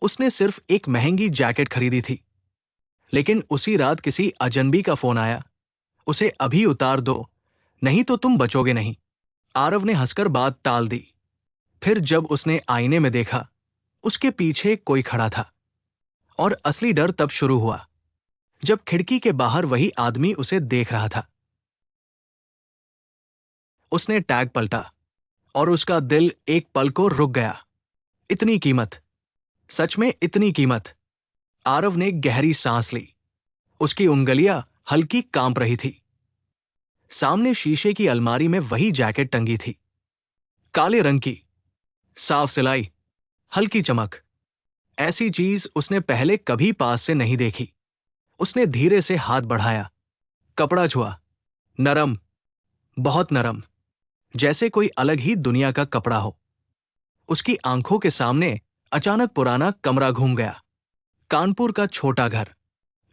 उसने सिर्फ एक महंगी जैकेट खरीदी थी, लेकिन उसी रात किसी अजनबी का फोन आया, उसे अभी उतार दो, नहीं तो तुम बचोगे नहीं। आरव ने हंसकर बात टाल दी। फिर जब उसने आईने में देखा, उसके पीछे कोई खड़ा था। और असली डर तब शुरू हुआ, जब खिड़की के बाहर वही आदमी उसे देख रहा था। उसने टैग पलटा और उसका दिल एक पल को रुक गया। इतनी कीमत, सच में इतनी कीमत। आरव ने गहरी सांस ली। उसकी उंगलियां हल्की कांप रही थी। सामने शीशे की अलमारी में वही जैकेट टंगी थी, काले रंग की, साफ सिलाई, हल्की चमक। ऐसी चीज उसने पहले कभी पास से नहीं देखी। उसने धीरे से हाथ बढ़ाया, कपड़ा छुआ। नरम, बहुत नरम, जैसे कोई अलग ही दुनिया का कपड़ा हो। उसकी आंखों के सामने अचानक पुराना कमरा घूम गया। कानपुर का छोटा घर,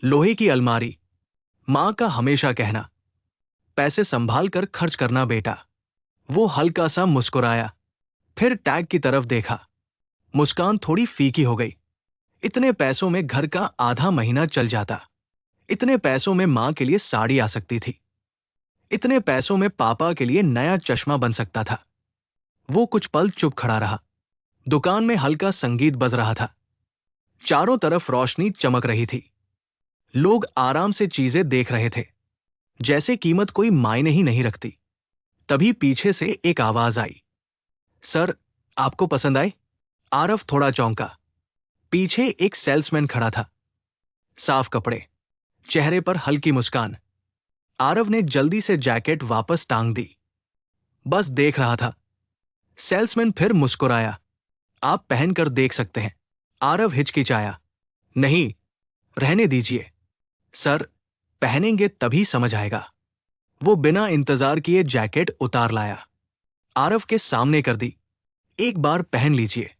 लोहे की अलमारी, मां का हमेशा कहना, पैसे संभाल कर खर्च करना बेटा। वो हल्का सा मुस्कुराया, फिर टैग की तरफ देखा। मुस्कान थोड़ी फीकी हो गई। इतने पैसों में घर का आधा महीना चल जाता। इतने पैसों में मां के लिए साड़ी आ सकती थी। इतने पैसों में पापा के लिए नया चश्मा बन सकता था। वो कुछ पल चुप खड़ा रहा। दुकान में हल्का संगीत बज रहा था। चारों तरफ रोशनी चमक रही थी। लोग आराम से चीजें देख रहे थे, जैसे कीमत कोई मायने ही नहीं रखती। तभी पीछे से एक आवाज आई, सर, आपको पसंद आए? आरव थोड़ा चौंका। पीछे एक सेल्समैन खड़ा था, साफ कपड़े, चेहरे पर हल्की मुस्कान। आरव ने जल्दी से जैकेट वापस टांग दी। बस देख रहा था। सेल्समैन फिर मुस्कुराया, आप पहनकर देख सकते हैं। आरव हिचकिचाया, नहीं, रहने दीजिए। सर, पहनेंगे तभी समझ आएगा। वो बिना इंतजार किए जैकेट उतार लाया, आरव के सामने कर दी। एक बार पहन लीजिए।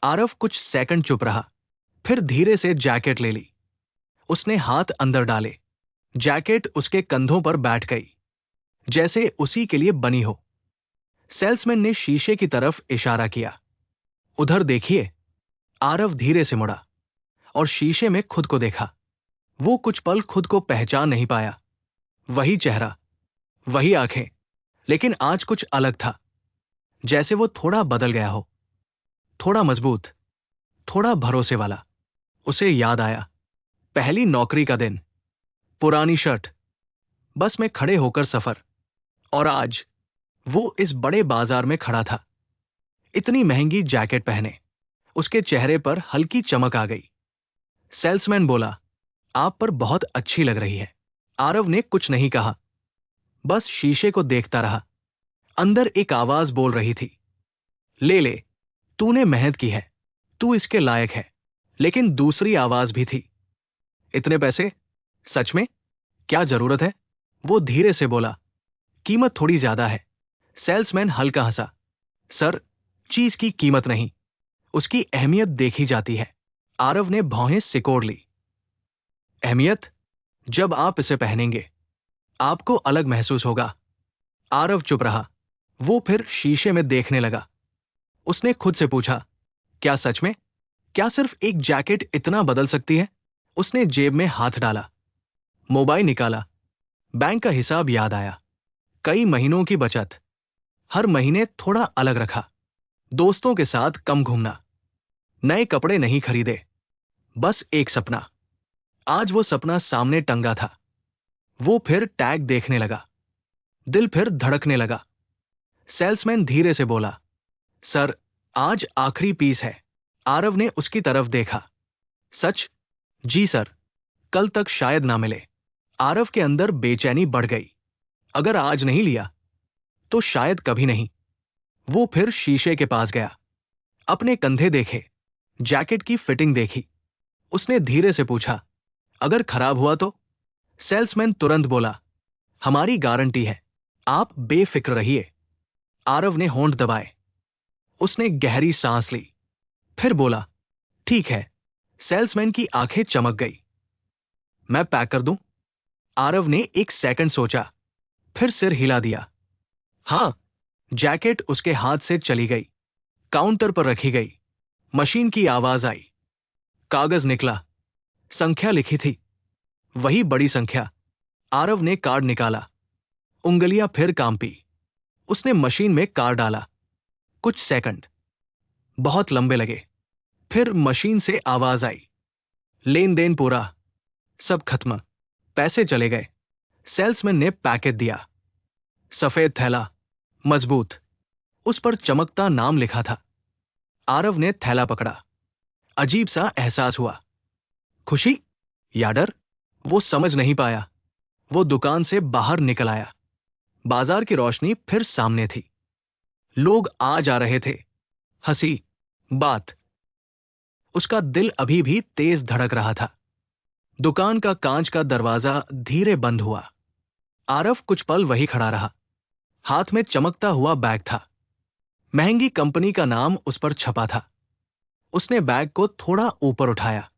आरव कुछ सेकंड चुप रहा, फिर धीरे से जैकेट ले ली। उसने हाथ अंदर डाले। जैकेट उसके कंधों पर बैठ गई, जैसे उसी के लिए बनी हो। सेल्समैन ने शीशे की तरफ इशारा किया, उधर देखिए। आरव धीरे से मुड़ा और शीशे में खुद को देखा। वो कुछ पल खुद को पहचान नहीं पाया। वही चेहरा, वही आंखें, लेकिन आज कुछ अलग था। जैसे वो थोड़ा बदल गया हो, थोड़ा मजबूत, थोड़ा भरोसे वाला। उसे याद आया, पहली नौकरी का दिन, पुरानी शर्ट, बस में खड़े होकर सफर। और आज वो इस बड़े बाजार में खड़ा था, इतनी महंगी जैकेट पहने। उसके चेहरे पर हल्की चमक आ गई। सेल्समैन बोला, आप पर बहुत अच्छी लग रही है। आरव ने कुछ नहीं कहा, बस शीशे को देखता रहा। अंदर एक आवाज बोल रही थी, ले ले, तूने मेहनत की है, तू इसके लायक है। लेकिन दूसरी आवाज भी थी, इतने पैसे, सच में क्या जरूरत है? वो धीरे से बोला, कीमत थोड़ी ज्यादा है। सेल्समैन हल्का हंसा, सर, चीज की कीमत नहीं, उसकी अहमियत देखी जाती है। आरव ने भौहें सिकोड़ ली। अहमियत? जब आप इसे पहनेंगे, आपको अलग महसूस होगा। आरव चुप रहा। वो फिर शीशे में देखने लगा। उसने खुद से पूछा, क्या सच में? क्या सिर्फ एक जैकेट इतना बदल सकती है? उसने जेब में हाथ डाला, मोबाइल निकाला, बैंक का हिसाब याद आया। कई महीनों की बचत, हर महीने थोड़ा अलग रखा। दोस्तों के साथ कम घूमना, नए कपड़े नहीं खरीदे, बस एक सपना। आज वो सपना सामने टंगा था। वो फिर टैग देखने लगा। दिल फिर धड़कने लगा। सेल्समैन धीरे से बोला, सर, आज आखिरी पीस है। आरव ने उसकी तरफ देखा। सच? जी सर, कल तक शायद ना मिले। आरव के अंदर बेचैनी बढ़ गई। अगर आज नहीं लिया, तो शायद कभी नहीं। वो फिर शीशे के पास गया, अपने कंधे देखे, जैकेट की फिटिंग देखी। उसने धीरे से पूछा, अगर खराब हुआ तो? सेल्समैन तुरंत बोला, हमारी गारंटी है, आप बेफिक्र रहिए। आरव ने होंठ दबाए। उसने गहरी सांस ली, फिर बोला, ठीक है। सेल्समैन की आंखें चमक गई। मैं पैक कर दूं? आरव ने एक सेकंड सोचा, फिर सिर हिला दिया। हां। जैकेट उसके हाथ से चली गई, काउंटर पर रखी गई। मशीन की आवाज आई, कागज निकला, संख्या लिखी थी, वही बड़ी संख्या। आरव ने कार्ड निकाला, उंगलियां फिर कांपी। उसने मशीन में कार्ड डाला। कुछ सेकंड बहुत लंबे लगे। फिर मशीन से आवाज आई, लेन देन पूरा, सब खत्म। पैसे चले गए। सेल्समैन ने पैकेट दिया, सफेद थैला, मजबूत, उस पर चमकता नाम लिखा था। आरव ने थैला पकड़ा। अजीब सा एहसास हुआ, खुशी या डर, वो समझ नहीं पाया। वो दुकान से बाहर निकल आया। बाजार की रोशनी फिर सामने थी। लोग आ जा रहे थे, हंसी, बात। उसका दिल अभी भी तेज धड़क रहा था। दुकान का कांच का दरवाजा धीरे बंद हुआ। आरव कुछ पल वही खड़ा रहा। हाथ में चमकता हुआ बैग था, महंगी कंपनी का नाम उस पर छपा था। उसने बैग को थोड़ा ऊपर उठाया,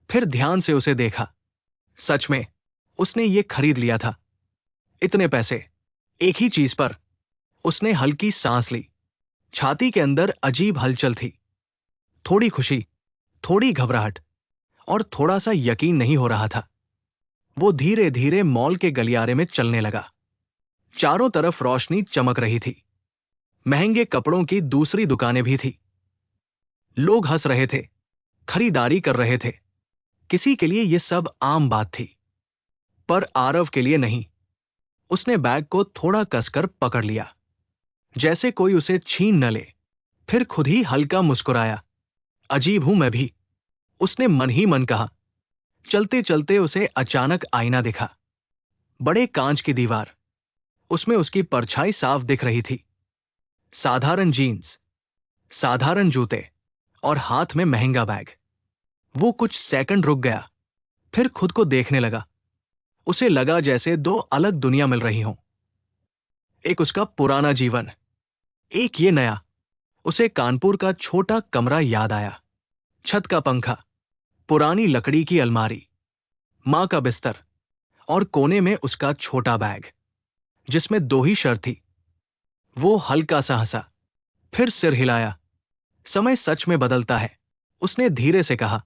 फिर ध्यान से उसे देखा। सच में उसने ये खरीद लिया था। इतने पैसे एक ही चीज पर। उसने हल्की सांस ली। छाती के अंदर अजीब हलचल थी, थोड़ी खुशी, थोड़ी घबराहट, और थोड़ा सा यकीन नहीं हो रहा था। वो धीरे धीरे मॉल के गलियारे में चलने लगा। चारों तरफ रोशनी चमक रही थी। महंगे कपड़ों की दूसरी दुकानें भी थी। लोग हंस रहे थे, खरीदारी कर रहे थे। किसी के लिए यह सब आम बात थी, पर आरव के लिए नहीं। उसने बैग को थोड़ा कसकर पकड़ लिया, जैसे कोई उसे छीन न ले। फिर खुद ही हल्का मुस्कुराया। अजीब हूं मैं भी, उसने मन ही मन कहा। चलते चलते उसे अचानक आईना दिखा। बड़े कांच की दीवार, उसमें उसकी परछाई साफ दिख रही थी। साधारण जीन्स, साधारण जूते, और हाथ में महंगा बैग। वो कुछ सेकंड रुक गया, फिर खुद को देखने लगा। उसे लगा जैसे दो अलग दुनिया मिल रही हों। एक उसका पुराना जीवन, एक ये नया। उसे कानपुर का छोटा कमरा याद आया। छत का पंखा, पुरानी लकड़ी की अलमारी, मां का बिस्तर, और कोने में उसका छोटा बैग, जिसमें दो ही शर्त थी। वो हल्का सा हंसा, फिर सिर हिलाया। समय सच में बदलता है, उसने धीरे से कहा।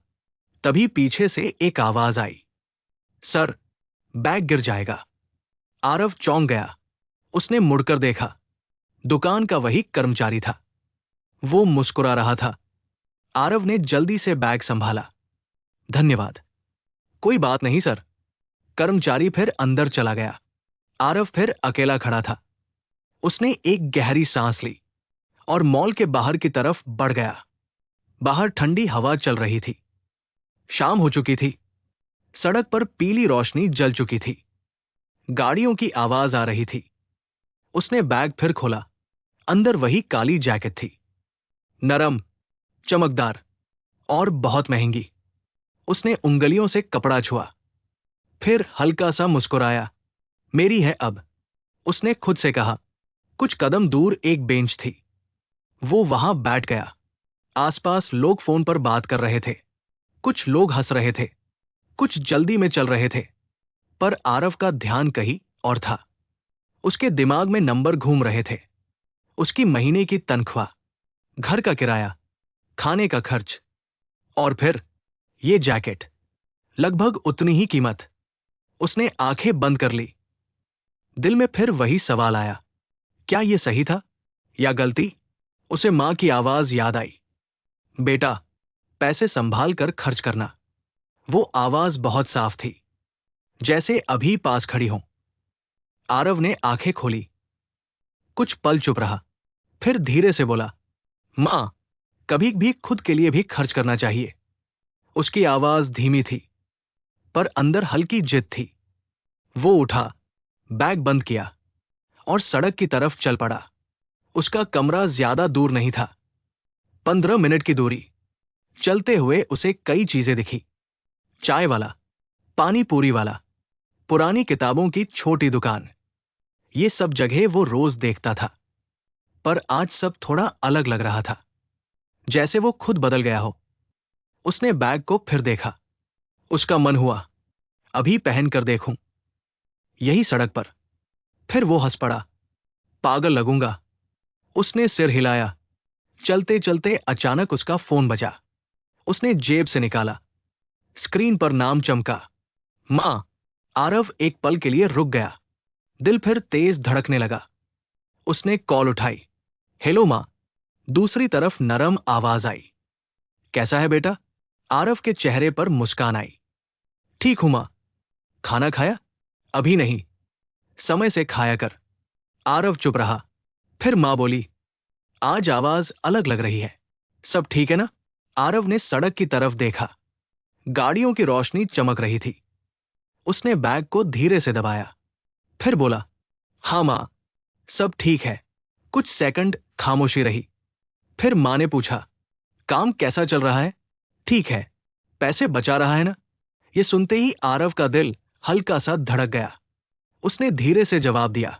तभी पीछे से एक आवाज आई, सर, बैग गिर जाएगा। आरव चौंक गया। उसने मुड़कर देखा। दुकान का वही कर्मचारी था। वो मुस्कुरा रहा था। आरव ने जल्दी से बैग संभाला। धन्यवाद। कोई बात नहीं सर। कर्मचारी फिर अंदर चला गया। आरव फिर अकेला खड़ा था। उसने एक गहरी सांस ली और मॉल के बाहर की तरफ बढ़ गया। बाहर ठंडी हवा चल रही थी। शाम हो चुकी थी। सड़क पर पीली रोशनी जल चुकी थी। गाड़ियों की आवाज आ रही थी। उसने बैग फिर खोला। अंदर वही काली जैकेट थी, नरम, चमकदार, और बहुत महंगी। उसने उंगलियों से कपड़ा छुआ, फिर हल्का सा मुस्कुराया। मेरी है अब, उसने खुद से कहा। कुछ कदम दूर एक बेंच थी। वो वहां बैठ गया। आसपास लोग फोन पर बात कर रहे थे। कुछ लोग हंस रहे थे, कुछ जल्दी में चल रहे थे, पर आरव का ध्यान कहीं और था। उसके दिमाग में नंबर घूम रहे थे। उसकी महीने की तनख्वाह, घर का किराया, खाने का खर्च, और फिर ये जैकेट, लगभग उतनी ही कीमत। उसने आंखें बंद कर ली। दिल में फिर वही सवाल आया, क्या यह सही था या गलती? उसे मां की आवाज याद आई, बेटा, पैसे संभाल कर खर्च करना। वो आवाज बहुत साफ थी, जैसे अभी पास खड़ी हो। आरव ने आंखें खोली। कुछ पल चुप रहा, फिर धीरे से बोला, मां, कभी भी खुद के लिए भी खर्च करना चाहिए। उसकी आवाज धीमी थी, पर अंदर हल्की जिद थी। वो उठा, बैग बंद किया और सड़क की तरफ चल पड़ा। उसका कमरा ज्यादा दूर नहीं था, 15 मिनट की दूरी। चलते हुए उसे कई चीजें दिखी। चाय वाला, पानी पूरी वाला, पुरानी किताबों की छोटी दुकान। ये सब जगह वो रोज देखता था, पर आज सब थोड़ा अलग लग रहा था, जैसे वो खुद बदल गया हो। उसने बैग को फिर देखा। उसका मन हुआ, अभी पहन कर देखूं, यही सड़क पर। फिर वो हंस पड़ा, पागल लगूंगा। उसने सिर हिलाया। चलते चलते अचानक उसका फोन बजा। उसने जेब से निकाला। स्क्रीन पर नाम चमका, मां। आरव एक पल के लिए रुक गया। दिल फिर तेज धड़कने लगा। उसने कॉल उठाई। हेलो मां। दूसरी तरफ नरम आवाज आई। कैसा है बेटा? आरव के चेहरे पर मुस्कान आई। ठीक हूं मां। खाना खाया? अभी नहीं। समय से खाया कर। आरव चुप रहा। फिर मां बोली, आज आवाज अलग लग रही है। सब ठीक है ना? आरव ने सड़क की तरफ देखा। गाड़ियों की रोशनी चमक रही थी। उसने बैग को धीरे से दबाया। फिर बोला, हां मां, सब ठीक है। कुछ सेकंड खामोशी रही। फिर मां ने पूछा, काम कैसा चल रहा है? ठीक है। पैसे बचा रहा है ना? ये सुनते ही आरव का दिल हल्का सा धड़क गया। उसने धीरे से जवाब दिया,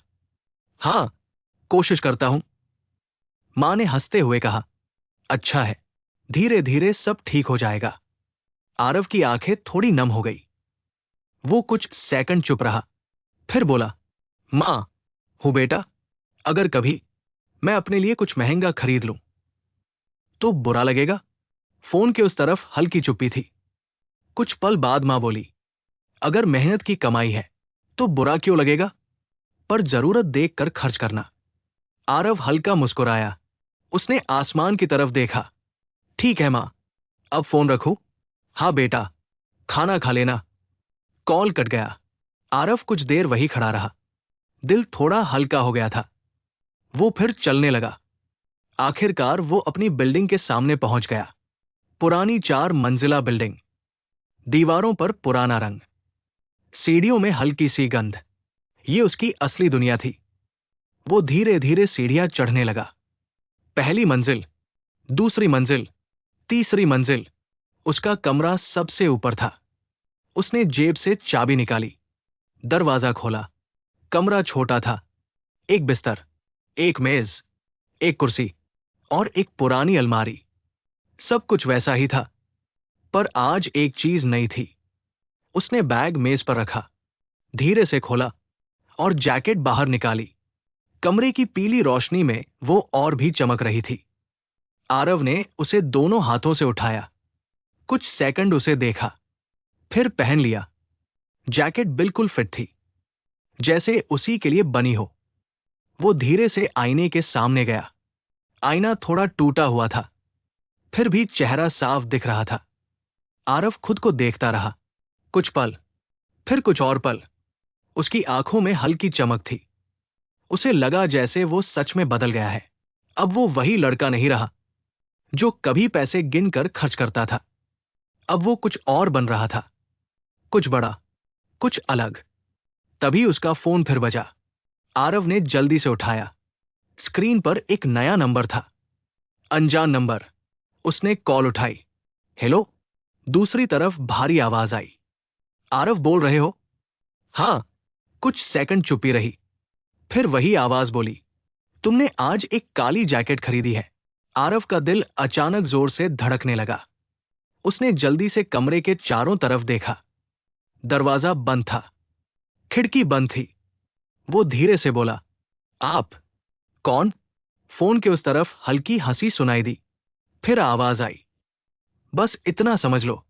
हां, कोशिश करता हूं। मां ने हंसते हुए कहा, अच्छा है, धीरे धीरे सब ठीक हो जाएगा। आरव की आंखें थोड़ी नम हो गई। वो कुछ सेकंड चुप रहा। फिर बोला, मां, हूं बेटा, अगर कभी मैं अपने लिए कुछ महंगा खरीद लूं तो बुरा लगेगा? फोन के उस तरफ हल्की चुप्पी थी। कुछ पल बाद मां बोली, अगर मेहनत की कमाई है तो बुरा क्यों लगेगा? पर जरूरत देखकर खर्च करना। आरव हल्का मुस्कुराया। उसने आसमान की तरफ देखा। ठीक है मां, अब फोन रखूं? हाँ बेटा, खाना खा लेना। कॉल कट गया। आरव कुछ देर वही खड़ा रहा। दिल थोड़ा हल्का हो गया था। वो फिर चलने लगा। आखिरकार वो अपनी बिल्डिंग के सामने पहुंच गया। पुरानी 4 मंजिला बिल्डिंग। दीवारों पर पुराना रंग, सीढ़ियों में हल्की सी गंध। ये उसकी असली दुनिया थी। वो धीरे धीरे सीढ़ियां चढ़ने लगा। पहली मंजिल, दूसरी मंजिल, तीसरी मंजिल। उसका कमरा सबसे ऊपर था। उसने जेब से चाबी निकाली, दरवाजा खोला। कमरा छोटा था। एक बिस्तर, एक मेज, एक कुर्सी और एक पुरानी अलमारी। सब कुछ वैसा ही था, पर आज एक चीज नई थी। उसने बैग मेज पर रखा, धीरे से खोला और जैकेट बाहर निकाली। कमरे की पीली रोशनी में वो और भी चमक रही थी। आरव ने उसे दोनों हाथों से उठाया। कुछ सेकंड उसे देखा, फिर पहन लिया। जैकेट बिल्कुल फिट थी, जैसे उसी के लिए बनी हो। वो धीरे से आईने के सामने गया। आईना थोड़ा टूटा हुआ था, फिर भी चेहरा साफ दिख रहा था। आरव खुद को देखता रहा। कुछ पल, फिर कुछ और पल। उसकी आंखों में हल्की चमक थी। उसे लगा जैसे वो सच में बदल गया है। अब वो वही लड़का नहीं रहा जो कभी पैसे गिनकर खर्च करता था। अब वो कुछ और बन रहा था, कुछ बड़ा, कुछ अलग। तभी उसका फोन फिर बजा। आरव ने जल्दी से उठाया। स्क्रीन पर एक नया नंबर था, अनजान नंबर। उसने कॉल उठाई। हेलो। दूसरी तरफ भारी आवाज आई। आरव बोल रहे हो? हां। कुछ सेकंड चुप्पी रही। फिर वही आवाज बोली, तुमने आज एक काली जैकेट खरीदी है। आरव का दिल अचानक जोर से धड़कने लगा। उसने जल्दी से कमरे के चारों तरफ देखा। दरवाजा बंद था, खिड़की बंद थी। वो धीरे से बोला, आप कौन? फोन के उस तरफ हल्की हंसी सुनाई दी। फिर आवाज आई, बस इतना समझ लो,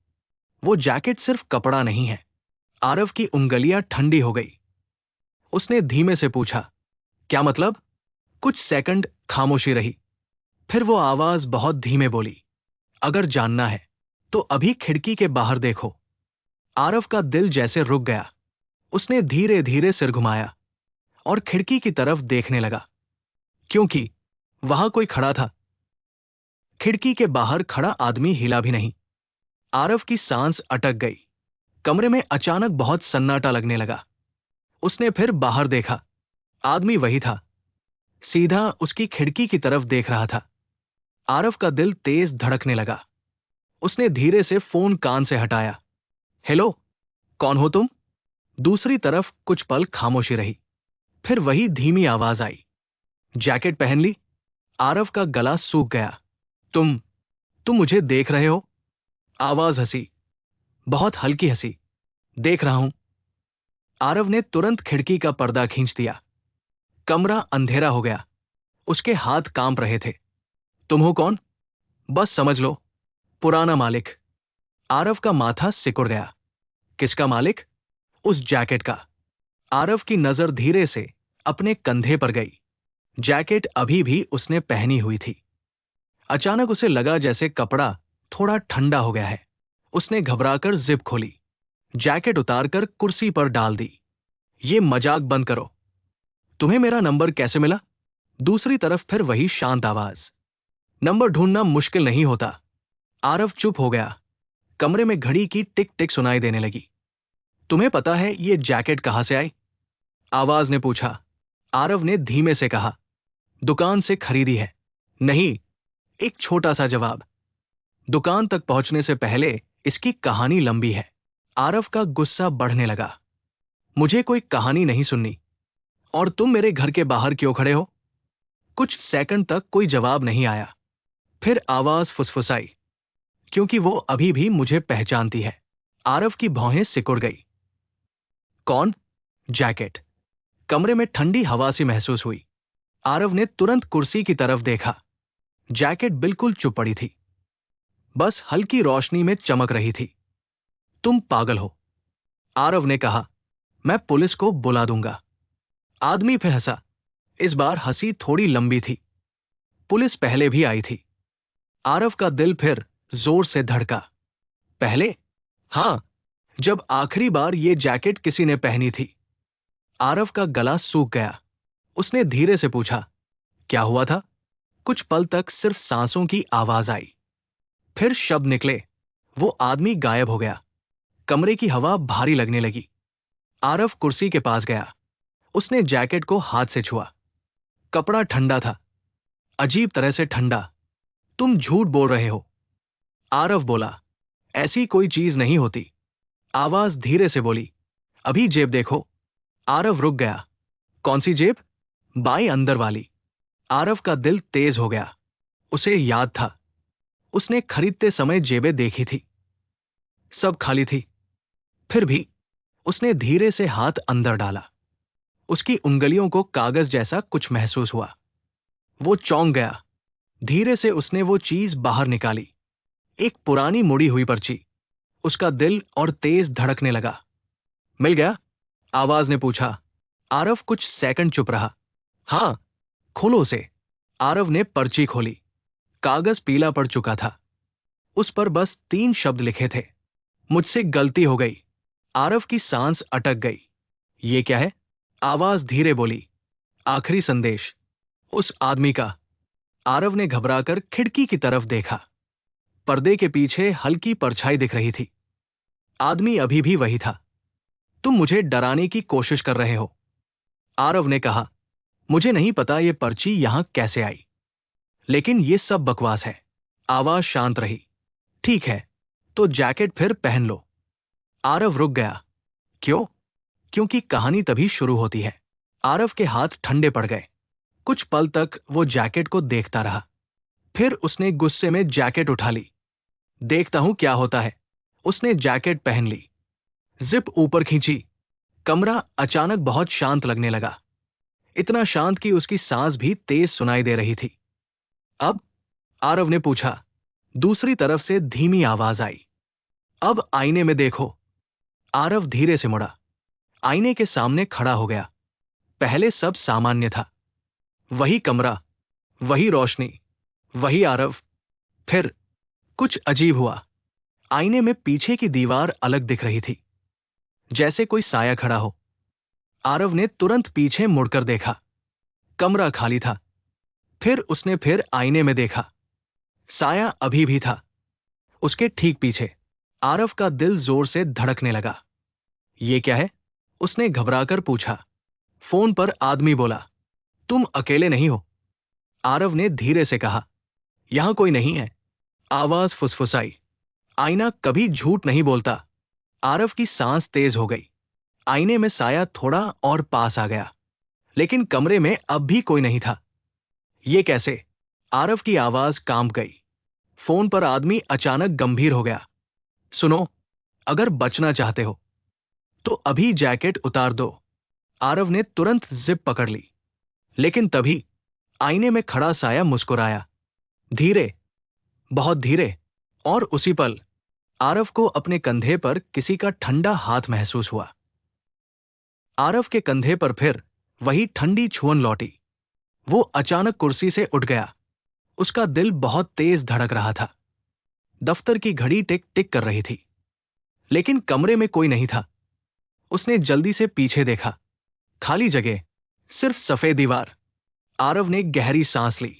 वो जैकेट सिर्फ कपड़ा नहीं है। आरव की उंगलियां ठंडी हो गई। उसने धीमे से पूछा, क्या मतलब? कुछ सेकंड खामोशी रही। फिर वो आवाज बहुत धीमे बोली, अगर जानना है तो अभी खिड़की के बाहर देखो। आरव का दिल जैसे रुक गया। उसने धीरे धीरे सिर घुमाया और खिड़की की तरफ देखने लगा, क्योंकि वहां कोई खड़ा था। खिड़की के बाहर खड़ा आदमी हिला भी नहीं। आरव की सांस अटक गई। कमरे में अचानक बहुत सन्नाटा लगने लगा। उसने फिर बाहर देखा। आदमी वही था, सीधा उसकी खिड़की की तरफ देख रहा था। आरव का दिल तेज धड़कने लगा। उसने धीरे से फोन कान से हटाया। हेलो, कौन हो तुम? दूसरी तरफ कुछ पल खामोशी रही। फिर वही धीमी आवाज आई, जैकेट पहन ली? आरव का गला सूख गया। तुम मुझे देख रहे हो? आवाज हंसी, बहुत हल्की हंसी। देख रहा हूं। आरव ने तुरंत खिड़की का पर्दा खींच दिया। कमरा अंधेरा हो गया। उसके हाथ कांप रहे थे। तुम हो कौन? बस समझ लो, पुराना मालिक। आरव का माथा सिकुड़ गया। किसका मालिक? उस जैकेट का। आरव की नजर धीरे से अपने कंधे पर गई। जैकेट अभी भी उसने पहनी हुई थी। अचानक उसे लगा जैसे कपड़ा थोड़ा ठंडा हो गया है। उसने घबराकर जिप खोली, जैकेट उतारकर कुर्सी पर डाल दी। ये मजाक बंद करो। तुम्हें मेरा नंबर कैसे मिला? दूसरी तरफ फिर वही शांत आवाज। नंबर ढूंढना मुश्किल नहीं होता। आरव चुप हो गया। कमरे में घड़ी की टिक टिक सुनाई देने लगी। तुम्हें पता है ये जैकेट कहां से आई? आवाज ने पूछा। आरव ने धीमे से कहा, दुकान से खरीदी है। नहीं, एक छोटा सा जवाब। दुकान तक पहुंचने से पहले इसकी कहानी लंबी है। आरव का गुस्सा बढ़ने लगा। मुझे कोई कहानी नहीं सुननी। और तुम मेरे घर के बाहर क्यों खड़े हो? कुछ सेकंड तक कोई जवाब नहीं आया। फिर आवाज फुसफुसाई, क्योंकि वो अभी भी मुझे पहचानती है। आरव की भौहें सिकुड़ गई। कौन? जैकेट। कमरे में ठंडी हवा सी महसूस हुई। आरव ने तुरंत कुर्सी की तरफ देखा। जैकेट बिल्कुल चुप पड़ी थी, बस हल्की रोशनी में चमक रही थी। तुम पागल हो, आरव ने कहा। मैं पुलिस को बुला दूंगा। आदमी फिर हंसा। इस बार हंसी थोड़ी लंबी थी। पुलिस पहले भी आई थी। आरव का दिल फिर जोर से धड़का। पहले? हां, जब आखिरी बार ये जैकेट किसी ने पहनी थी। आरव का गला सूख गया। उसने धीरे से पूछा, क्या हुआ था? कुछ पल तक सिर्फ सांसों की आवाज आई। फिर शब्द निकले। वो आदमी गायब हो गया। कमरे की हवा भारी लगने लगी। आरव कुर्सी के पास गया। उसने जैकेट को हाथ से छुआ। कपड़ा ठंडा था, अजीब तरह से ठंडा। तुम झूठ बोल रहे हो, आरव बोला। ऐसी कोई चीज नहीं होती। आवाज धीरे से बोली, अभी जेब देखो। आरव रुक गया। कौन सी जेब? बाई अंदर वाली। आरव का दिल तेज हो गया। उसे याद था, उसने खरीदते समय जेबें देखी थी, सब खाली थी। फिर भी उसने धीरे से हाथ अंदर डाला। उसकी उंगलियों को कागज जैसा कुछ महसूस हुआ। वो चौंक गया। धीरे से उसने वो चीज बाहर निकाली, एक पुरानी मुड़ी हुई पर्ची। उसका दिल और तेज धड़कने लगा। मिल गया? आवाज ने पूछा। आरव कुछ सेकंड चुप रहा। हां, खोलो उसे। आरव ने पर्ची खोली। कागज पीला पड़ चुका था। उस पर बस 3 शब्द लिखे थे, मुझसे गलती हो गई। आरव की सांस अटक गई। ये क्या है? आवाज धीरे बोली, आखिरी संदेश, उस आदमी का। आरव ने घबराकर खिड़की की तरफ देखा। पर्दे के पीछे हल्की परछाई दिख रही थी। आदमी अभी भी वही था। तुम मुझे डराने की कोशिश कर रहे हो, आरव ने कहा। मुझे नहीं पता ये पर्ची यहां कैसे आई, लेकिन ये सब बकवास है। आवाज शांत रही। ठीक है, तो जैकेट फिर पहन लो। आरव रुक गया। क्यों? क्योंकि कहानी तभी शुरू होती है। आरव के हाथ ठंडे पड़ गए। कुछ पल तक वो जैकेट को देखता रहा। फिर उसने गुस्से में जैकेट उठा ली। देखता हूं क्या होता है। उसने जैकेट पहन ली, जिप ऊपर खींची। कमरा अचानक बहुत शांत लगने लगा। इतना शांत कि उसकी सांस भी तेज सुनाई दे रही थी। अब? आरव ने पूछा। दूसरी तरफ से धीमी आवाज आई, अब आईने में देखो। आरव धीरे से मुड़ा। आईने के सामने खड़ा हो गया। पहले सब सामान्य था। वही कमरा, वही रोशनी, वही आरव। फिर कुछ अजीब हुआ। आईने में पीछे की दीवार अलग दिख रही थी, जैसे कोई साया खड़ा हो। आरव ने तुरंत पीछे मुड़कर देखा। कमरा खाली था। फिर उसने फिर आईने में देखा। साया अभी भी था, उसके ठीक पीछे। आरव का दिल जोर से धड़कने लगा। ये क्या है? उसने घबराकर पूछा। फोन पर आदमी बोला, तुम अकेले नहीं हो, आरव ने धीरे से कहा। यहां कोई नहीं है, आवाज फुसफुसाई। आईना कभी झूठ नहीं बोलता। आरव की सांस तेज हो गई। आईने में साया थोड़ा और पास आ गया, लेकिन कमरे में अब भी कोई नहीं था। ये कैसे? आरव की आवाज कांप गई। फोन पर आदमी अचानक गंभीर हो गया। सुनो, अगर बचना चाहते हो तो अभी जैकेट उतार दो। आरव ने तुरंत जिप पकड़ ली, लेकिन तभी आईने में खड़ा साया मुस्कुराया। धीरे, बहुत धीरे। और उसी पल आरव को अपने कंधे पर किसी का ठंडा हाथ महसूस हुआ। आरव के कंधे पर फिर वही ठंडी छुअन लौटी। वो अचानक कुर्सी से उठ गया। उसका दिल बहुत तेज धड़क रहा था। दफ्तर की घड़ी टिक टिक कर रही थी, लेकिन कमरे में कोई नहीं था। उसने जल्दी से पीछे देखा। खाली जगह, सिर्फ सफेद दीवार। आरव ने गहरी सांस ली।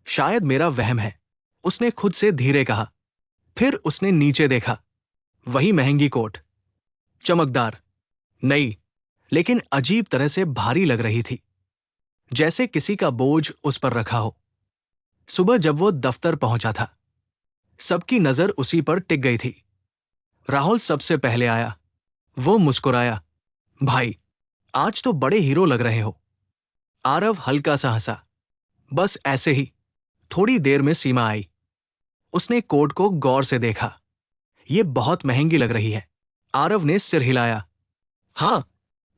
शायद मेरा वहम है, उसने खुद से धीरे कहा। फिर उसने नीचे देखा। वही महंगी कोट, चमकदार, नई, लेकिन अजीब तरह से भारी लग रही थी, जैसे किसी का बोझ उस पर रखा हो। सुबह जब वो दफ्तर पहुंचा था, सबकी नजर उसी पर टिक गई थी। राहुल सबसे पहले आया। वो मुस्कुराया। भाई, आज तो बड़े हीरो लग रहे हो। आरव हल्का सा हंसा। बस ऐसे ही। थोड़ी देर में सीमा आई। उसने कोट को गौर से देखा। ये बहुत महंगी लग रही है। आरव ने सिर हिलाया। हां,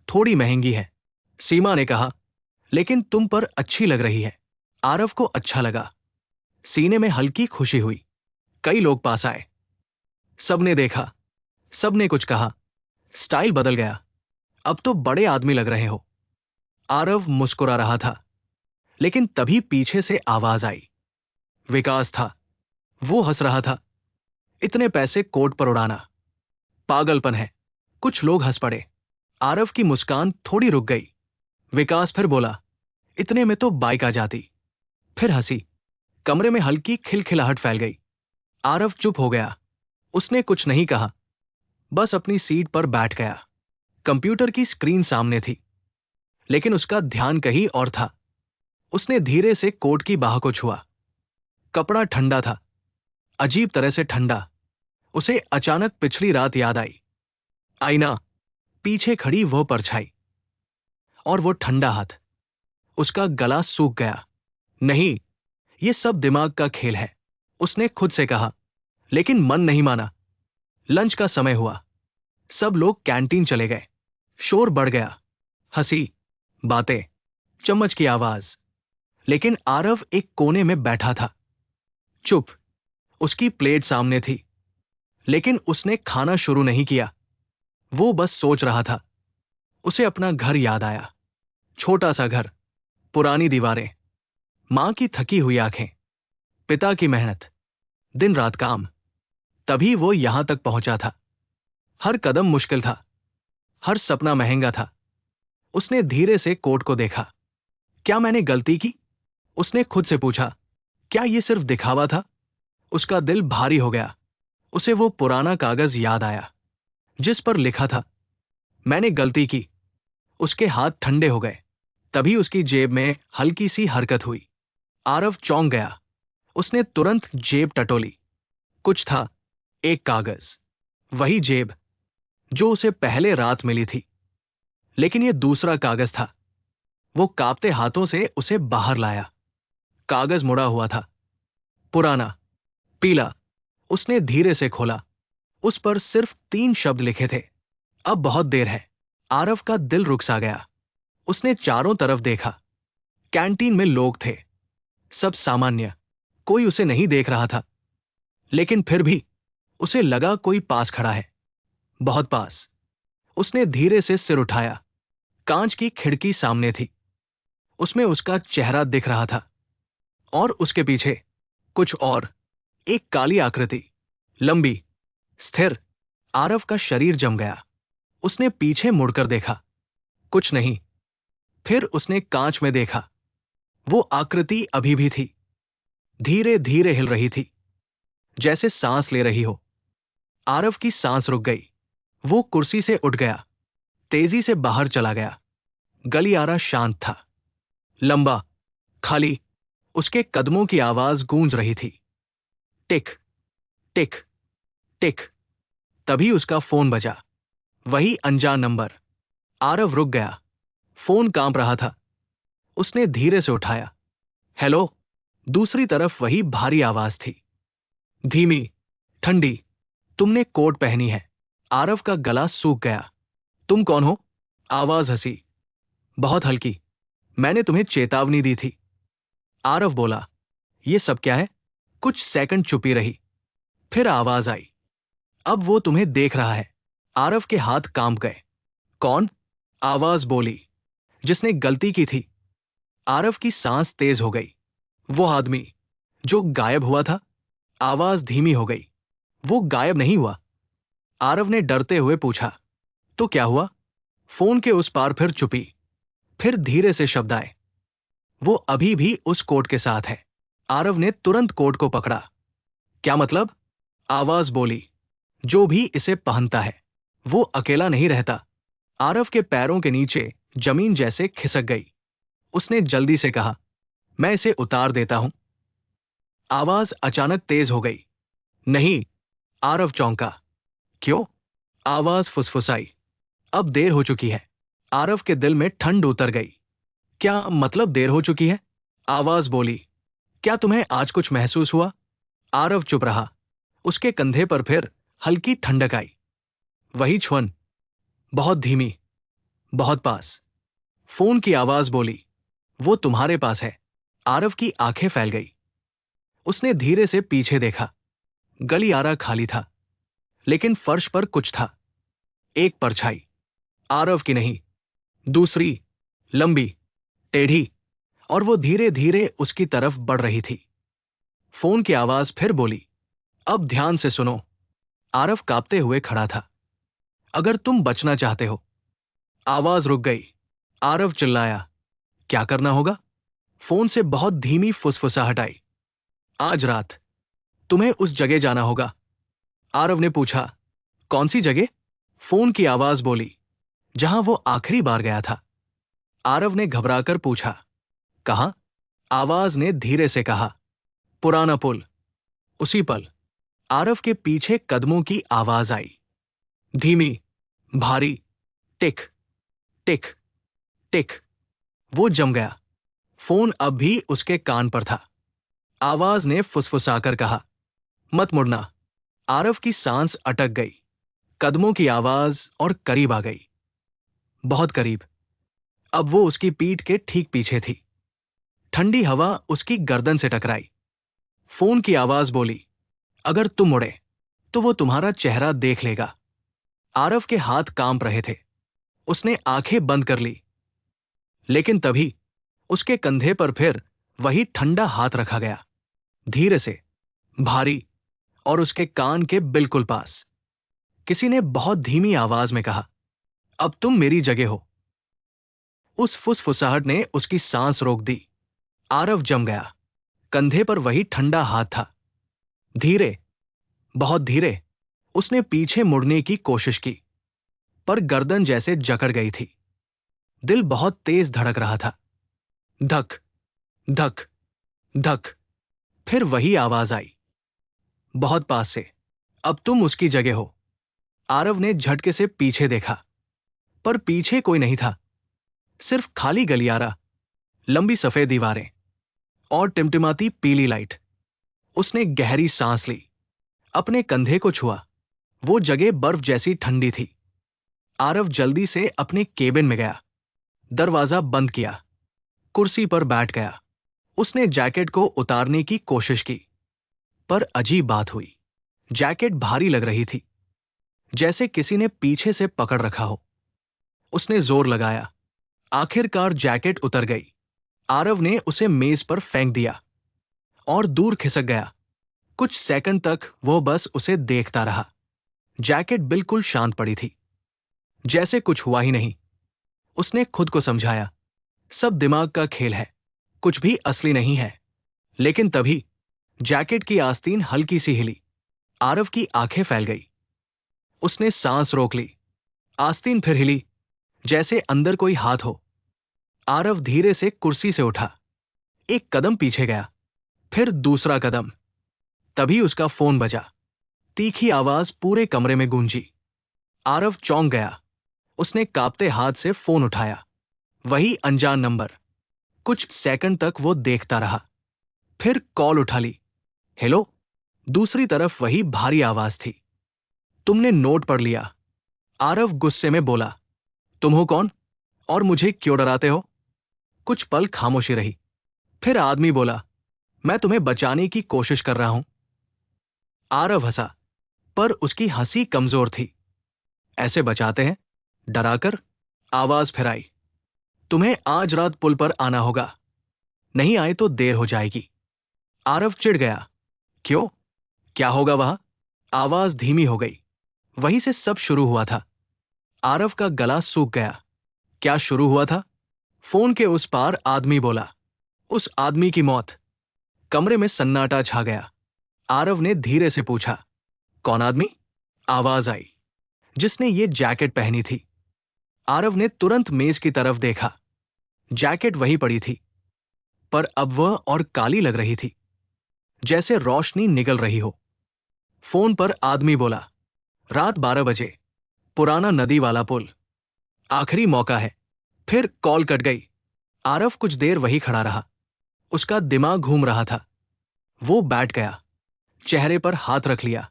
थोड़ी महंगी है, सीमा ने कहा, लेकिन तुम पर अच्छी लग रही है। आरव को अच्छा लगा। सीने में हल्की खुशी हुई। कई लोग पास आए। सबने देखा, सबने कुछ कहा। स्टाइल बदल गया। अब तो बड़े आदमी लग रहे हो। आरव मुस्कुरा रहा था, लेकिन तभी पीछे से आवाज आई। विकास था। वो हंस रहा था। इतने पैसे कोट पर उड़ाना पागलपन है। कुछ लोग हंस पड़े। आरव की मुस्कान थोड़ी रुक गई। विकास फिर बोला, इतने में तो बाइक आ जाती। फिर हंसी। कमरे में हल्की खिलखिलाहट फैल गई। आरव चुप हो गया। उसने कुछ नहीं कहा, बस अपनी सीट पर बैठ गया। कंप्यूटर की स्क्रीन सामने थी, लेकिन उसका ध्यान कहीं और था। उसने धीरे से कोट की बाह को छुआ। कपड़ा ठंडा था, अजीब तरह से ठंडा। उसे अचानक पिछली रात याद आई। आईना, पीछे खड़ी वो परछाई, और वो ठंडा हाथ। उसका गला सूख गया। नहीं, ये सब दिमाग का खेल है, उसने खुद से कहा, लेकिन मन नहीं माना। लंच का समय हुआ। सब लोग कैंटीन चले गए। शोर बढ़ गया। हंसी, बातें, चम्मच की आवाज। लेकिन आरव एक कोने में बैठा था, चुप। उसकी प्लेट सामने थी, लेकिन उसने खाना शुरू नहीं किया। वो बस सोच रहा था। उसे अपना घर याद आया। छोटा सा घर, पुरानी दीवारें, मां की थकी हुई आंखें, पिता की मेहनत, दिन रात काम। तभी वो यहां तक पहुंचा था। हर कदम मुश्किल था, हर सपना महंगा था। उसने धीरे से कोट को देखा। क्या मैंने गलती की? उसने खुद से पूछा। क्या ये सिर्फ दिखावा था? उसका दिल भारी हो गया। उसे वो पुराना कागज याद आया, जिस पर लिखा था, मैंने गलती की। उसके हाथ ठंडे हो गए। तभी उसकी जेब में हल्की सी हरकत हुई। आरव चौंक गया। उसने तुरंत जेब टटोली। कुछ था, एक कागज। वही जेब जो उसे पहले रात मिली थी, लेकिन यह दूसरा कागज था। वो कांपते हाथों से उसे बाहर लाया। कागज मुड़ा हुआ था, पुराना, पीला। उसने धीरे से खोला। उस पर सिर्फ 3 शब्द लिखे थे, अब बहुत देर है। आरव का दिल रुक सा गया। उसने चारों तरफ देखा। कैंटीन में लोग थे, सब सामान्य। कोई उसे नहीं देख रहा था, लेकिन फिर भी उसे लगा कोई पास खड़ा है, बहुत पास। उसने धीरे से सिर उठाया। कांच की खिड़की सामने थी। उसमें उसका चेहरा दिख रहा था, और उसके पीछे कुछ और, एक काली आकृति, लंबी, स्थिर। आरव का शरीर जम गया। उसने पीछे मुड़कर देखा, कुछ नहीं। फिर उसने कांच में देखा। वो आकृति अभी भी थी, धीरे धीरे हिल रही थी, जैसे सांस ले रही हो। आरव की सांस रुक गई। वो कुर्सी से उठ गया, तेजी से बाहर चला गया। गलियारा शांत था, लंबा, खाली। उसके कदमों की आवाज गूंज रही थी, टिक टिक टिक। तभी उसका फोन बजा। वही अनजान नंबर। आरव रुक गया। फोन कांप रहा था। उसने धीरे से उठाया। हेलो। दूसरी तरफ वही भारी आवाज थी, धीमी, ठंडी। तुमने कोट पहनी है। आरव का गला सूख गया। तुम कौन हो? आवाज हंसी, बहुत हल्की। मैंने तुम्हें चेतावनी दी थी। आरव बोला, ये सब क्या है? कुछ सेकंड चुपी रही। फिर आवाज आई, अब वो तुम्हें देख रहा है। आरव के हाथ कांप गए। कौन? आवाज बोली। जिसने गलती की थी। आरव की सांस तेज हो गई। वो आदमी जो गायब हुआ था। आवाज धीमी हो गई। वो गायब नहीं हुआ। आरव ने डरते हुए पूछा। तो क्या हुआ? फोन के उस पार फिर चुपी। फिर धीरे से शब्द आए। वो अभी भी उस कोट के साथ है। आरव ने तुरंत कोट को पकड़ा। क्या मतलब? आवाज बोली। जो भी इसे पहनता है वो अकेला नहीं रहता। आरव के पैरों के नीचे जमीन जैसे खिसक गई। उसने जल्दी से कहा, मैं इसे उतार देता हूं। आवाज अचानक तेज हो गई। नहीं। आरव चौंका। क्यों? आवाज फुसफुसाई। अब देर हो चुकी है। आरव के दिल में ठंड उतर गई। क्या मतलब देर हो चुकी है? आवाज बोली। क्या तुम्हें आज कुछ महसूस हुआ? आरव चुप रहा। उसके कंधे पर फिर हल्की ठंडक आई। वही छुअन। बहुत धीमी। बहुत पास। फोन की आवाज बोली। वो तुम्हारे पास है। आरव की आंखें फैल गई। उसने धीरे से पीछे देखा। गलियारा खाली था। लेकिन फर्श पर कुछ था। एक परछाई। आरव की नहीं, दूसरी, लंबी, टेढ़ी, और वो धीरे धीरे उसकी तरफ बढ़ रही थी। फोन की आवाज फिर बोली। अब ध्यान से सुनो। आरव कांपते हुए खड़ा था। अगर तुम बचना चाहते हो। आवाज रुक गई। आरव चिल्लाया। क्या करना होगा? फोन से बहुत धीमी फुसफुसाहट आई। आज रात तुम्हें उस जगह जाना होगा। आरव ने पूछा। कौन सी जगह? फोन की आवाज बोली। जहां वो आखिरी बार गया था। आरव ने घबराकर पूछा। कहां? आवाज ने धीरे से कहा। पुराना पुल। उसी पल आरव के पीछे कदमों की आवाज आई। धीमी, भारी, टिक टिक टिक। वो जम गया। फोन अब भी उसके कान पर था। आवाज ने फुसफुसाकर कहा, मत मुड़ना। आरव की सांस अटक गई। कदमों की आवाज और करीब आ गई। बहुत करीब। अब वो उसकी पीठ के ठीक पीछे थी। ठंडी हवा उसकी गर्दन से टकराई। फोन की आवाज बोली। अगर तुम मुड़े तो वो तुम्हारा चेहरा देख लेगा। आरव के हाथ कांप रहे थे। उसने आंखें बंद कर ली। लेकिन तभी उसके कंधे पर फिर वही ठंडा हाथ रखा गया। धीरे से, भारी, और उसके कान के बिल्कुल पास। किसी ने बहुत धीमी आवाज में कहा, अब तुम मेरी जगह हो। उस फुसफुसाहट ने उसकी सांस रोक दी। आरव जम गया। कंधे पर वही ठंडा हाथ था। धीरे, बहुत धीरे उसने पीछे मुड़ने की कोशिश की। पर गर्दन जैसे जकड़ गई थी। दिल बहुत तेज धड़क रहा था। धक, धक, धक। फिर वही आवाज आई। बहुत पास से। अब तुम उसकी जगह हो। आरव ने झटके से पीछे देखा। पर पीछे कोई नहीं था। सिर्फ खाली गलियारा, लंबी सफेद दीवारें और टिमटिमाती पीली लाइट। उसने गहरी सांस ली। अपने कंधे को छुआ। वो जगह बर्फ जैसी ठंडी थी। आरव जल्दी से अपने केबिन में गया। दरवाजा बंद किया। कुर्सी पर बैठ गया। उसने जैकेट को उतारने की कोशिश की। पर अजीब बात हुई। जैकेट भारी लग रही थी। जैसे किसी ने पीछे से पकड़ रखा हो। उसने जोर लगाया। आखिरकार जैकेट उतर गई। आरव ने उसे मेज पर फेंक दिया और दूर खिसक गया। कुछ सेकंड तक वो बस उसे देखता रहा। जैकेट बिल्कुल शांत पड़ी थी। जैसे कुछ हुआ ही नहीं। उसने खुद को समझाया, सब दिमाग का खेल है, कुछ भी असली नहीं है। लेकिन तभी जैकेट की आस्तीन हल्की सी हिली। आरव की आंखें फैल गई। उसने सांस रोक ली। आस्तीन फिर हिली, जैसे अंदर कोई हाथ हो। आरव धीरे से कुर्सी से उठा। एक कदम पीछे गया। फिर दूसरा कदम। तभी उसका फोन बजा। तीखी आवाज पूरे कमरे में गूंजी। आरव चौंक गया। उसने कांपते हाथ से फोन उठाया। वही अनजान नंबर। कुछ सेकंड तक वो देखता रहा। फिर कॉल उठा ली। हेलो। दूसरी तरफ वही भारी आवाज थी। तुमने नोट पढ़ लिया। आरव गुस्से में बोला। तुम हो कौन? और मुझे क्यों डराते हो? कुछ पल खामोशी रही। फिर आदमी बोला, मैं तुम्हें बचाने की कोशिश कर रहा हूं। आरव हंसा। पर उसकी हंसी कमजोर थी। ऐसे बचाते हैं? डराकर आवाज फिर आई। तुम्हें आज रात पुल पर आना होगा, नहीं आए तो देर हो जाएगी। आरव चिढ़ गया। क्यों? क्या होगा वहां? आवाज धीमी हो गई। वहीं से सब शुरू हुआ था। आरव का गला सूख गया। क्या शुरू हुआ था? फोन के उस पार आदमी बोला। उस आदमी की मौत। कमरे में सन्नाटा छा गया। आरव ने धीरे से पूछा, कौन आदमी? आवाज आई, जिसने ये जैकेट पहनी थी। आरव ने तुरंत मेज की तरफ देखा। जैकेट वहीं पड़ी थी, पर अब वह और काली लग रही थी, जैसे रोशनी निगल रही हो। फोन पर आदमी बोला, रात 12 बजे, पुराना नदी वाला पुल, आखिरी मौका है। फिर कॉल कट गई। आरव कुछ देर वहीं खड़ा रहा। उसका दिमाग घूम रहा था। वो बैठ गया, चेहरे पर हाथ रख लिया।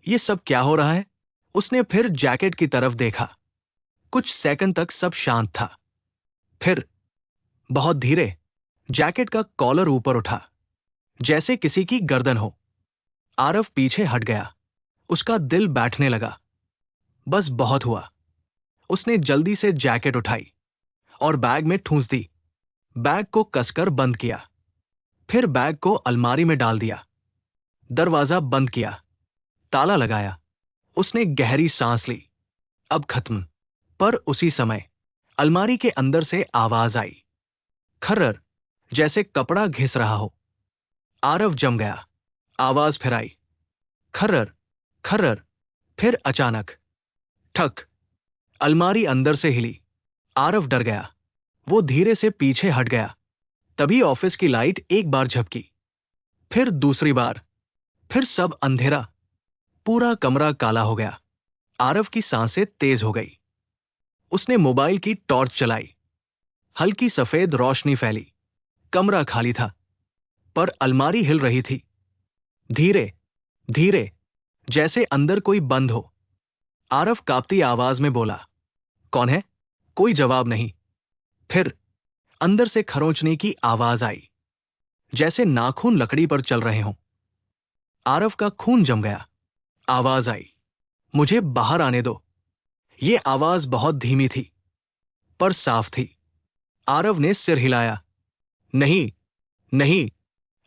ये सब क्या हो रहा है? उसने फिर जैकेट की तरफ देखा। कुछ सेकंड तक सब शांत था। फिर बहुत धीरे जैकेट का कॉलर ऊपर उठा, जैसे किसी की गर्दन हो। आरव पीछे हट गया। उसका दिल बैठने लगा। बस बहुत हुआ। उसने जल्दी से जैकेट उठाई और बैग में ठूंस दी। बैग को कसकर बंद किया। फिर बैग को अलमारी में डाल दिया। दरवाजा बंद किया, ताला लगाया। उसने गहरी सांस ली। अब खत्म। पर उसी समय अलमारी के अंदर से आवाज आई, खर्रर, जैसे कपड़ा घिस रहा हो। आरव जम गया। आवाज फिर आई, खर्रर, खर्रर। फिर अचानक ठक। अलमारी अंदर से हिली। आरव डर गया। वो धीरे से पीछे हट गया। तभी ऑफिस की लाइट एक बार झपकी, फिर दूसरी बार, फिर सब अंधेरा। पूरा कमरा काला हो गया। आरव की सांसें तेज हो गई। उसने मोबाइल की टॉर्च चलाई। हल्की सफेद रोशनी फैली। कमरा खाली था, पर अलमारी हिल रही थी, धीरे धीरे, जैसे अंदर कोई बंद हो। आरव कांपती आवाज में बोला, कौन है? कोई जवाब नहीं। फिर अंदर से खरोंचने की आवाज आई, जैसे नाखून लकड़ी पर चल रहे हों। आरव का खून जम गया। आवाज आई, मुझे बाहर आने दो। ये आवाज बहुत धीमी थी, पर साफ थी। आरव ने सिर हिलाया। नहीं, नहीं।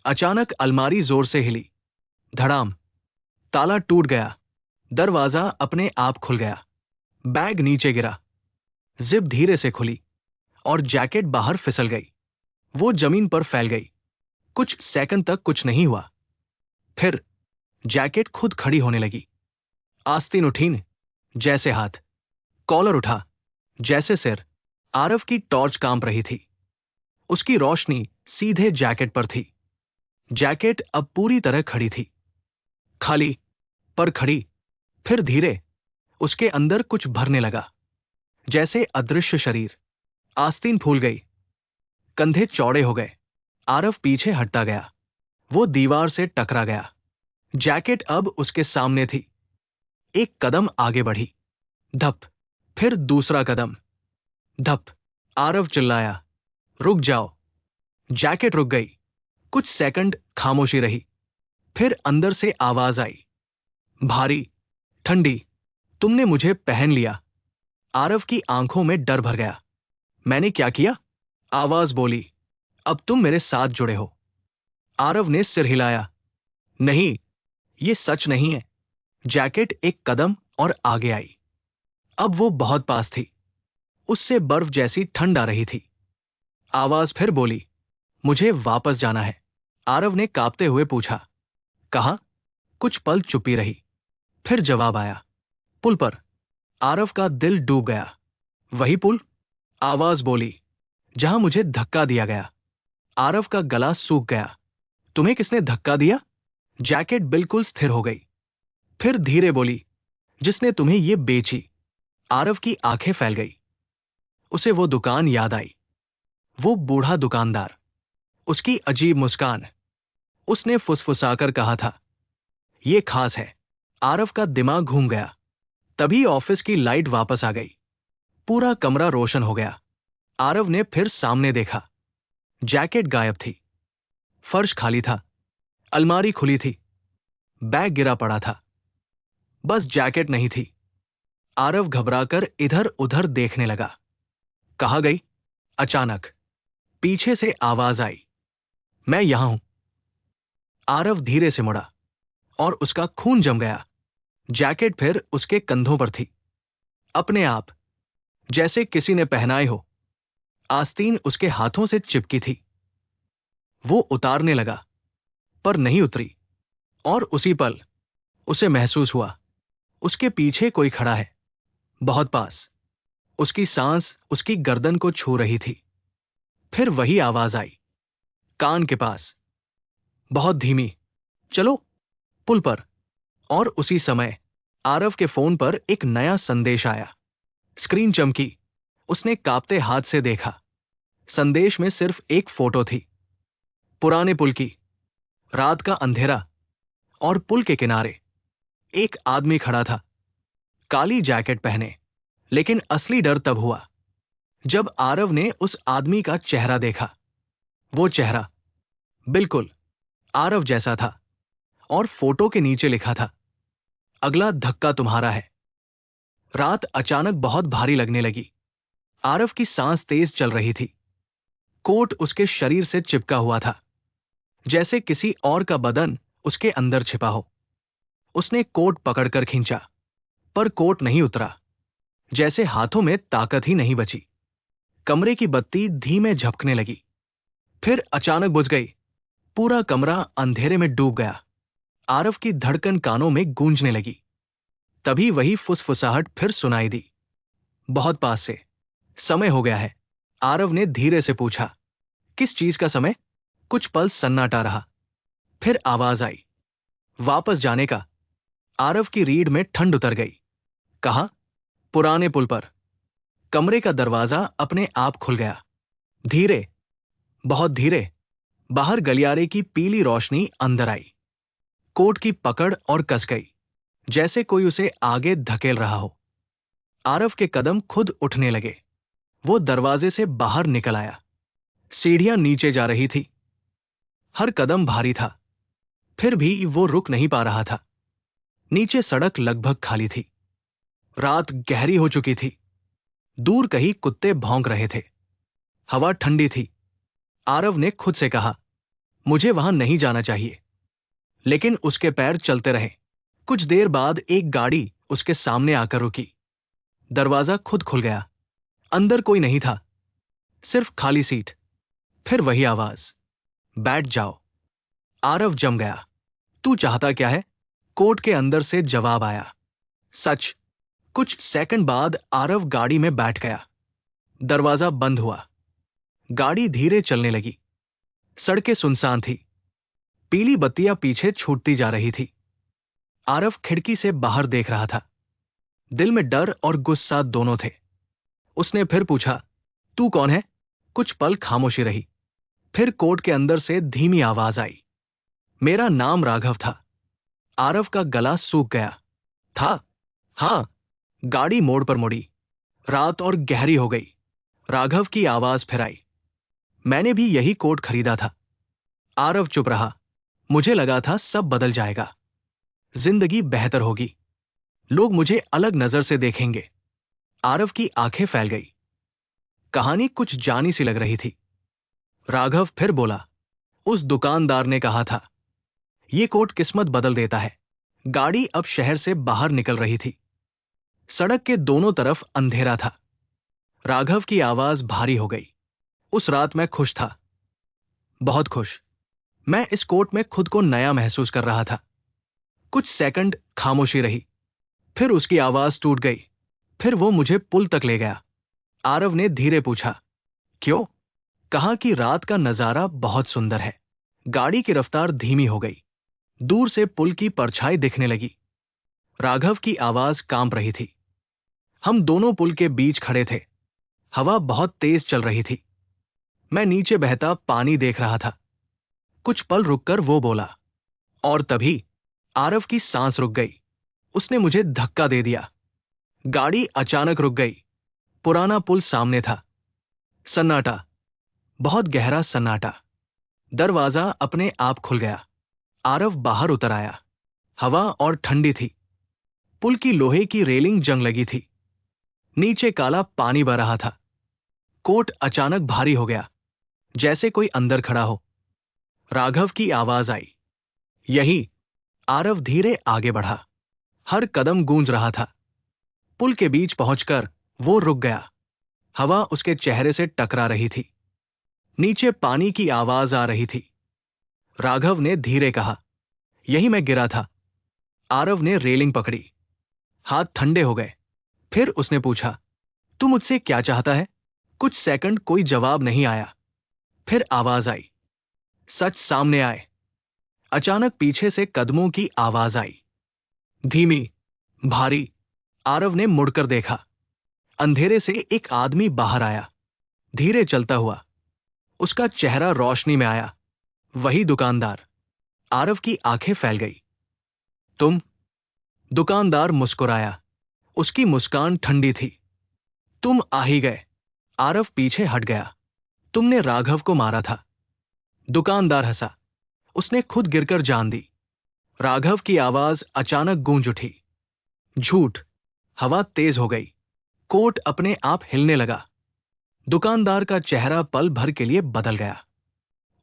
अचानक अलमारी जोर से हिली। धड़ाम। ताला टूट गया। दरवाजा अपने आप खुल गया। बैग नीचे गिरा। जिप धीरे से खुली और जैकेट बाहर फिसल गई। वो जमीन पर फैल गई। कुछ सेकंड तक कुछ नहीं हुआ। फिर जैकेट खुद खड़ी होने लगी। आस्तीन उठीन, जैसे हाथ। कॉलर उठा, जैसे सिर। आरव की टॉर्च कांप रही थी। उसकी रोशनी सीधे जैकेट पर थी। जैकेट अब पूरी तरह खड़ी थी, खाली, पर खड़ी। फिर धीरे उसके अंदर कुछ भरने लगा, जैसे अदृश्य शरीर। आस्तीन फूल गई। कंधे चौड़े हो गए। आरव पीछे हटता गया। वो दीवार से टकरा गया। जैकेट अब उसके सामने थी। एक कदम आगे बढ़ी। धप। फिर दूसरा कदम। धप। आरव चिल्लाया, रुक जाओ। जैकेट रुक गई। कुछ सेकंड खामोशी रही। फिर अंदर से आवाज आई, भारी, ठंडी, तुमने मुझे पहन लिया। आरव की आंखों में डर भर गया। मैंने क्या किया? आवाज बोली, अब तुम मेरे साथ जुड़े हो। आरव ने सिर हिलाया। नहीं, ये सच नहीं है। जैकेट एक कदम और आगे आई। अब वो बहुत पास थी। उससे बर्फ जैसी ठंड आ रही थी। आवाज फिर बोली, मुझे वापस जाना है। आरव ने कांपते हुए पूछा, कहां? कुछ पल चुप्पी रही। फिर जवाब आया, पुल पर। आरव का दिल डूब गया। वही पुल? आवाज बोली, जहां मुझे धक्का दिया गया। आरव का गला सूख गया। तुम्हें किसने धक्का दिया? जैकेट बिल्कुल स्थिर हो गई। फिर धीरे बोली, जिसने तुम्हें ये बेची। आरव की आंखें फैल गई। उसे वो दुकान याद आई। वो बूढ़ा दुकानदार, उसकी अजीब मुस्कान। उसने फुसफुसाकर कहा था, ये खास है। आरव का दिमाग घूम गया। तभी ऑफिस की लाइट वापस आ गई। पूरा कमरा रोशन हो गया। आरव ने फिर सामने देखा। जैकेट गायब थी। फर्श खाली था। अलमारी खुली थी। बैग गिरा पड़ा था। बस जैकेट नहीं थी। आरव घबराकर इधर उधर देखने लगा। कहाँ गई? अचानक पीछे से आवाज आई, मैं यहां हूं। आरव धीरे से मुड़ा और उसका खून जम गया। जैकेट फिर उसके कंधों पर थी, अपने आप, जैसे किसी ने पहनाई हो। आस्तीन उसके हाथों से चिपकी थी। वो उतारने लगा, पर नहीं उतरी। और उसी पल उसे महसूस हुआ, उसके पीछे कोई खड़ा है, बहुत पास। उसकी सांस उसकी गर्दन को छू रही थी। फिर वही आवाज आई, कान के पास, बहुत धीमी, चलो पुल पर। और उसी समय आरव के फोन पर एक नया संदेश आया। स्क्रीन चमकी। उसने कांपते हाथ से देखा। संदेश में सिर्फ एक फोटो थी, पुराने पुल की। रात का अंधेरा, और पुल के किनारे एक आदमी खड़ा था, काली जैकेट पहने। लेकिन असली डर तब हुआ जब आरव ने उस आदमी का चेहरा देखा। वो चेहरा बिल्कुल आरव जैसा था, और फोटो के नीचे लिखा था, अगला धक्का तुम्हारा है। रात अचानक बहुत भारी लगने लगी। आरव की सांस तेज चल रही थी। कोट उसके शरीर से चिपका हुआ था, जैसे किसी और का बदन उसके अंदर छिपा हो। उसने कोट पकड़कर खींचा, पर कोट नहीं उतरा, जैसे हाथों में ताकत ही नहीं बची। कमरे की बत्ती धीमे झपकने लगी, फिर अचानक बुझ गई। पूरा कमरा अंधेरे में डूब गया। आरव की धड़कन कानों में गूंजने लगी। तभी वही फुसफुसाहट फिर सुनाई दी, बहुत पास से। समय हो गया है, आरव ने धीरे से पूछा। किस चीज का समय? कुछ पल सन्नाटा रहा, फिर आवाज आई, वापस जाने का। आरव की रीढ़ में ठंड उतर गई। कहा? पुराने पुल पर। कमरे का दरवाजा अपने आप खुल गया, धीरे, बहुत धीरे। बाहर गलियारे की पीली रोशनी अंदर आई। कोट की पकड़ और कस गई, जैसे कोई उसे आगे धकेल रहा हो। आरव के कदम खुद उठने लगे। वो दरवाजे से बाहर निकल आया। सीढ़ियां नीचे जा रही थी। हर कदम भारी था, फिर भी वो रुक नहीं पा रहा था। नीचे सड़क लगभग खाली थी। रात गहरी हो चुकी थी। दूर कहीं कुत्ते भौंक रहे थे। हवा ठंडी थी। आरव ने खुद से कहा, मुझे वहां नहीं जाना चाहिए। लेकिन उसके पैर चलते रहे। कुछ देर बाद एक गाड़ी उसके सामने आकर रुकी। दरवाजा खुद खुल गया। अंदर कोई नहीं था, सिर्फ खाली सीट। फिर वही आवाज, बैठ जाओ। आरव जम गया। तू चाहता क्या है? कोर्ट के अंदर से जवाब आया, सच। कुछ सेकंड बाद आरव गाड़ी में बैठ गया। दरवाजा बंद हुआ। गाड़ी धीरे चलने लगी। सड़कें सुनसान थी। पीली बत्तियां पीछे छूटती जा रही थी। आरव खिड़की से बाहर देख रहा था। दिल में डर और गुस्सा दोनों थे। उसने फिर पूछा, तू कौन है? कुछ पल खामोशी रही। फिर कोर्ट के अंदर से धीमी आवाज आई, मेरा नाम राघव था। आरव का गला सूख गया। था? हां। गाड़ी मोड़ पर मुड़ी। रात और गहरी हो गई। राघव की आवाज फिर आई, मैंने भी यही कोट खरीदा था। आरव चुप रहा। मुझे लगा था सब बदल जाएगा, जिंदगी बेहतर होगी, लोग मुझे अलग नजर से देखेंगे। आरव की आंखें फैल गई। कहानी कुछ जानी सी लग रही थी। राघव फिर बोला, उस दुकानदार ने कहा था, यह कोट किस्मत बदल देता है। गाड़ी अब शहर से बाहर निकल रही थी। सड़क के दोनों तरफ अंधेरा था। राघव की आवाज भारी हो गई। उस रात मैं खुश था, बहुत खुश। मैं इस कोट में खुद को नया महसूस कर रहा था। कुछ सेकंड खामोशी रही, फिर उसकी आवाज टूट गई। फिर वो मुझे पुल तक ले गया। आरव ने धीरे पूछा, क्यों? कहा कि रात का नजारा बहुत सुंदर है। गाड़ी की रफ्तार धीमी हो गई। दूर से पुल की परछाई दिखने लगी। राघव की आवाज कांप रही थी। हम दोनों पुल के बीच खड़े थे। हवा बहुत तेज चल रही थी। मैं नीचे बहता पानी देख रहा था। कुछ पल रुककर वो बोला, और तभी आरव की सांस रुक गई। उसने मुझे धक्का दे दिया। गाड़ी अचानक रुक गई। पुराना पुल सामने था। सन्नाटा, बहुत गहरा सन्नाटा। दरवाजा अपने आप खुल गया। आरव बाहर उतर आया। हवा और ठंडी थी। पुल की लोहे की रेलिंग जंग लगी थी। नीचे काला पानी बह रहा था। कोट अचानक भारी हो गया, जैसे कोई अंदर खड़ा हो। राघव की आवाज आई, यही। आरव धीरे आगे बढ़ा। हर कदम गूंज रहा था। पुल के बीच पहुंचकर वो रुक गया। हवा उसके चेहरे से टकरा रही थी। नीचे पानी की आवाज आ रही थी। राघव ने धीरे कहा, यही मैं गिरा था। आरव ने रेलिंग पकड़ी। हाथ ठंडे हो गए। फिर उसने पूछा, तू मुझसे क्या चाहता है? कुछ सेकंड कोई जवाब नहीं आया। फिर आवाज आई, सच सामने आए। अचानक पीछे से कदमों की आवाज आई, धीमी, भारी। आरव ने मुड़कर देखा। अंधेरे से एक आदमी बाहर आया, धीरे चलता हुआ। उसका चेहरा रोशनी में आया। वही दुकानदार। आरव की आंखें फैल गई। तुम? दुकानदार मुस्कुराया। उसकी मुस्कान ठंडी थी। तुम आ ही गए। आरव पीछे हट गया। तुमने राघव को मारा था। दुकानदार हंसा। उसने खुद गिरकर जान दी। राघव की आवाज अचानक गूंज उठी, झूठ। हवा तेज हो गई। कोट अपने आप हिलने लगा। दुकानदार का चेहरा पल भर के लिए बदल गया।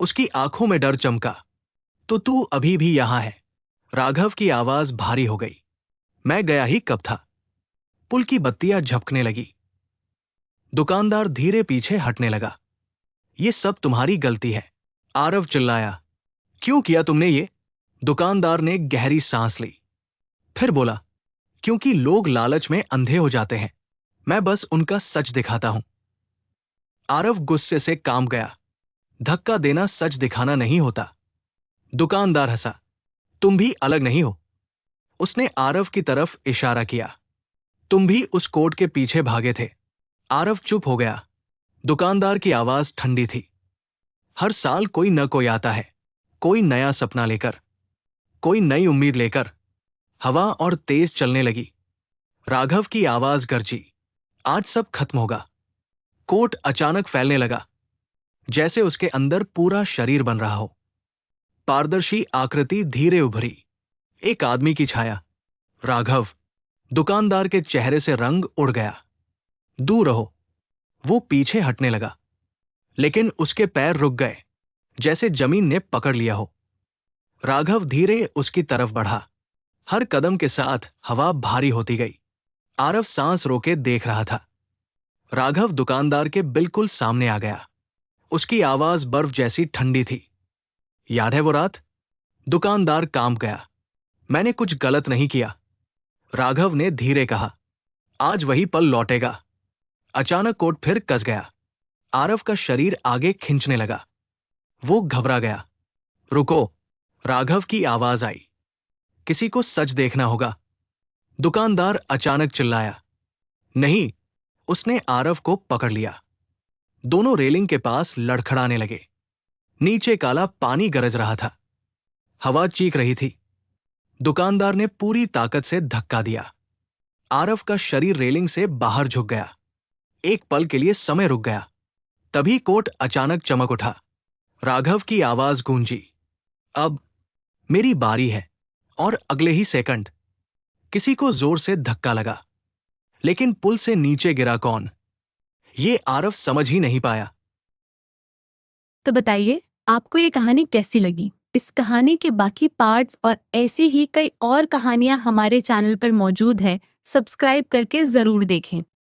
उसकी आंखों में डर चमका। तो तू अभी भी यहां है? राघव की आवाज भारी हो गई। मैं गया ही कब था? पुल की बत्तियां झपकने लगी। दुकानदार धीरे पीछे हटने लगा। ये सब तुम्हारी गलती है। आरव चिल्लाया, क्यों किया तुमने ये? दुकानदार ने गहरी सांस ली। फिर बोला, क्योंकि लोग लालच में अंधे हो जाते हैं। मैं बस उनका सच दिखाता हूं। आरव गुस्से से कांप गया। धक्का देना सच दिखाना नहीं होता। दुकानदार हंसा, तुम भी अलग नहीं हो। उसने आरव की तरफ इशारा किया। तुम भी उस कोट के पीछे भागे थे। आरव चुप हो गया। दुकानदार की आवाज ठंडी थी। हर साल कोई न कोई आता है, कोई नया सपना लेकर, कोई नई उम्मीद लेकर। हवा और तेज चलने लगी। राघव की आवाज गरजी, आज सब खत्म होगा। कोट अचानक फैलने लगा, जैसे उसके अंदर पूरा शरीर बन रहा हो। पारदर्शी आकृति धीरे उभरी। एक आदमी की छाया। राघव। दुकानदार के चेहरे से रंग उड़ गया। दूर रहो। वो पीछे हटने लगा, लेकिन उसके पैर रुक गए, जैसे जमीन ने पकड़ लिया हो। राघव धीरे उसकी तरफ बढ़ा। हर कदम के साथ हवा भारी होती गई। आरव सांस रोके देख रहा था। राघव दुकानदार के बिल्कुल सामने आ गया। उसकी आवाज बर्फ जैसी ठंडी थी। याद है वो रात? दुकानदार कांप गया। मैंने कुछ गलत नहीं किया, राघव ने धीरे कहा। आज वही पल लौटेगा। अचानक कोट फिर कस गया। आरव का शरीर आगे खींचने लगा। वो घबरा गया। रुको। राघव की आवाज आई, किसी को सच देखना होगा। दुकानदार अचानक चिल्लाया। नहीं। उसने आरव को पकड़ लिया। दोनों रेलिंग के पास लड़खड़ाने लगे। नीचे काला पानी गरज रहा था। हवा चीख रही थी। दुकानदार ने पूरी ताकत से धक्का दिया। आरव का शरीर रेलिंग से बाहर झुक गया। एक पल के लिए समय रुक गया। तभी कोट अचानक चमक उठा। राघव की आवाज गूंजी, अब मेरी बारी है। और अगले ही सेकंड किसी को जोर से धक्का लगा। लेकिन पुल से नीचे गिरा कौन, ये आरव समझ ही नहीं पाया। तो बताइए, आपको ये कहानी कैसी लगी? इस कहानी के बाकी पार्ट्स और ऐसी ही कई और कहानियां हमारे चैनल पर मौजूद है। सब्सक्राइब करके जरूर देखें।